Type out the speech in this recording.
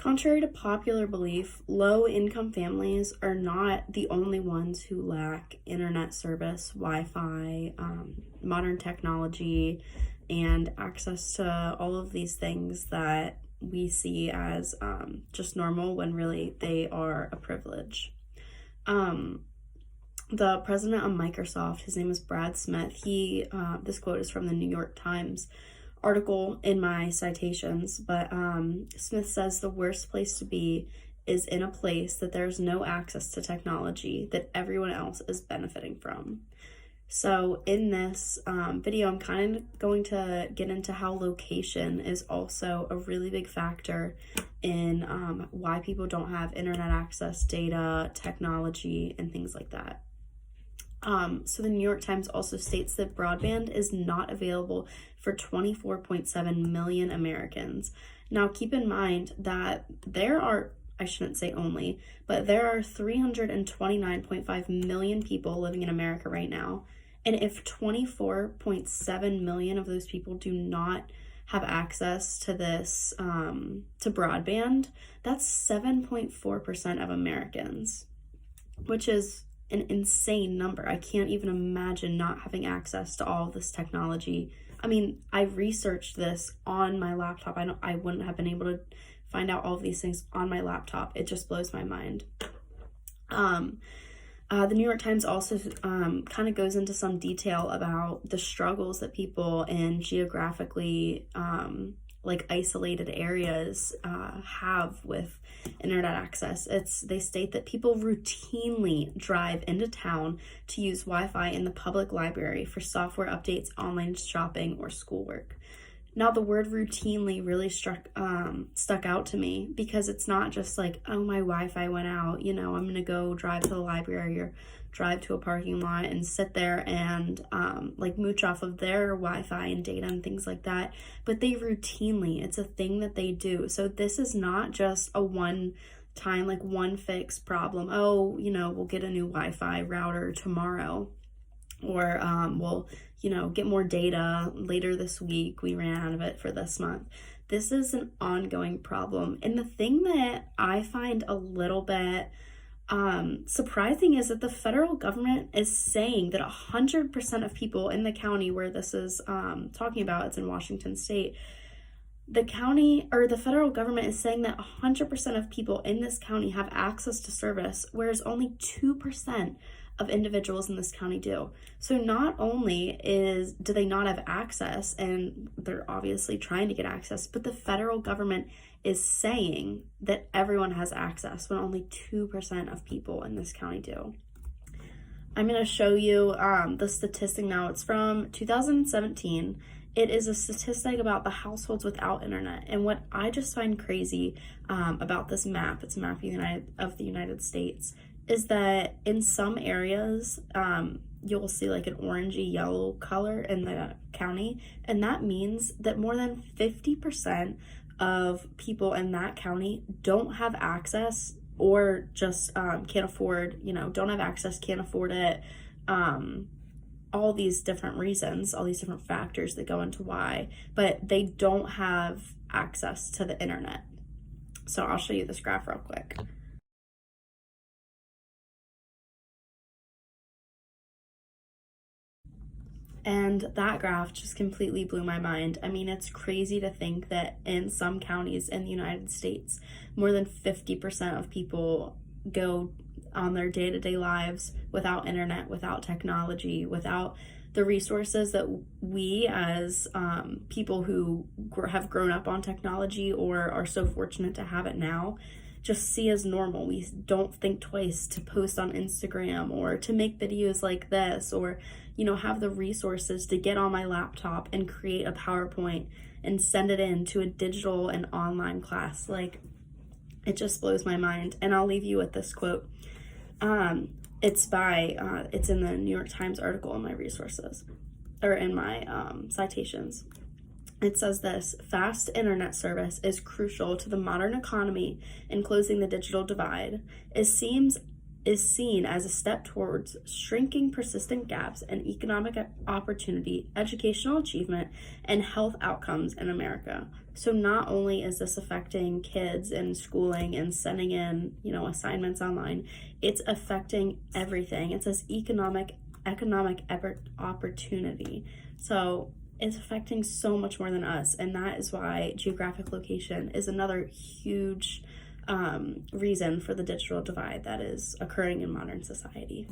Contrary to popular belief, low-income families are not the only ones who lack internet service, Wi-Fi, modern technology, and access to all of these things that we see as just normal when really they are a privilege. The president of Microsoft, his name is Brad Smith, this quote is from the New York Times article in my citations, but Smith says the worst place to be is in a place that there's no access to technology that everyone else is benefiting from. So in this video, I'm kind of going to get into how location is also a really big factor in why people don't have internet access, data, technology, and things like that. So the New York Times also states that broadband is not available for 24.7 million Americans. Now, keep in mind that I shouldn't say only, but there are 329.5 million people living in America right now. And if 24.7 million of those people do not have access to this, to broadband, that's 7.4% of Americans, which is an insane number. I can't even imagine not having access to all of this technology. I mean, I researched this on my laptop. I wouldn't have been able to find out all of these things on my laptop. It just blows my mind. The New York Times also kind of goes into some detail about the struggles that people in geographically like isolated areas have with internet access. They state that people routinely drive into town to use Wi-Fi in the public library for software updates, online shopping, or schoolwork. Now, the word routinely really stuck out to me, because it's not just like, oh, my Wi-Fi went out, I'm gonna go drive to the library or drive to a parking lot and sit there and like mooch off of their Wi-Fi and data and things like that. But it's a thing that they do. So this is not just a one-time, like one fix problem. Oh, we'll get a new Wi-Fi router tomorrow, or we'll get more data later this week. We ran out of it for this month. This is an ongoing problem. And the thing that I find a little bit surprising is that the federal government is saying that 100% of people in the county where this is talking about, it's in Washington State, the federal government is saying that 100% of people in this county have access to service, whereas only 2% of individuals in this county do. So not only do they not have access, and they're obviously trying to get access, but the federal government is saying that everyone has access when only 2% of people in this county do. I'm going to show you the statistic now. It's from 2017. It is a statistic about the households without internet. And what I just find crazy about this map, it's a map of the United States, is that in some areas, you'll see like an orangey yellow color in the county, and that means that more than 50% of people in that county don't have access, or just can't afford, don't have access, can't afford it, all these different reasons, all these different factors that go into why, but they don't have access to the internet. So I'll show you this graph real quick. And that graph just completely blew my mind. I mean, it's crazy to think that in some counties in the United States, more than 50% of people go on their day-to-day lives without internet, without technology, without the resources that we as people who have grown up on technology or are so fortunate to have it now just see as normal. We don't think twice to post on Instagram or to make videos like this, or have the resources to get on my laptop and create a PowerPoint and send it in to a digital and online class. Like, it just blows my mind. And I'll leave you with this quote. It's in the New York Times article in my resources, or in my citations. It says this: fast internet service is crucial to the modern economy in closing the digital divide. It seems is seen as a step towards shrinking persistent gaps in economic opportunity, educational achievement, and health outcomes in America. So not only is this affecting kids in schooling and sending in, assignments online, it's affecting everything. It says economic opportunity. So it's affecting so much more than us, and that is why geographic location is another huge reason for the digital divide that is occurring in modern society.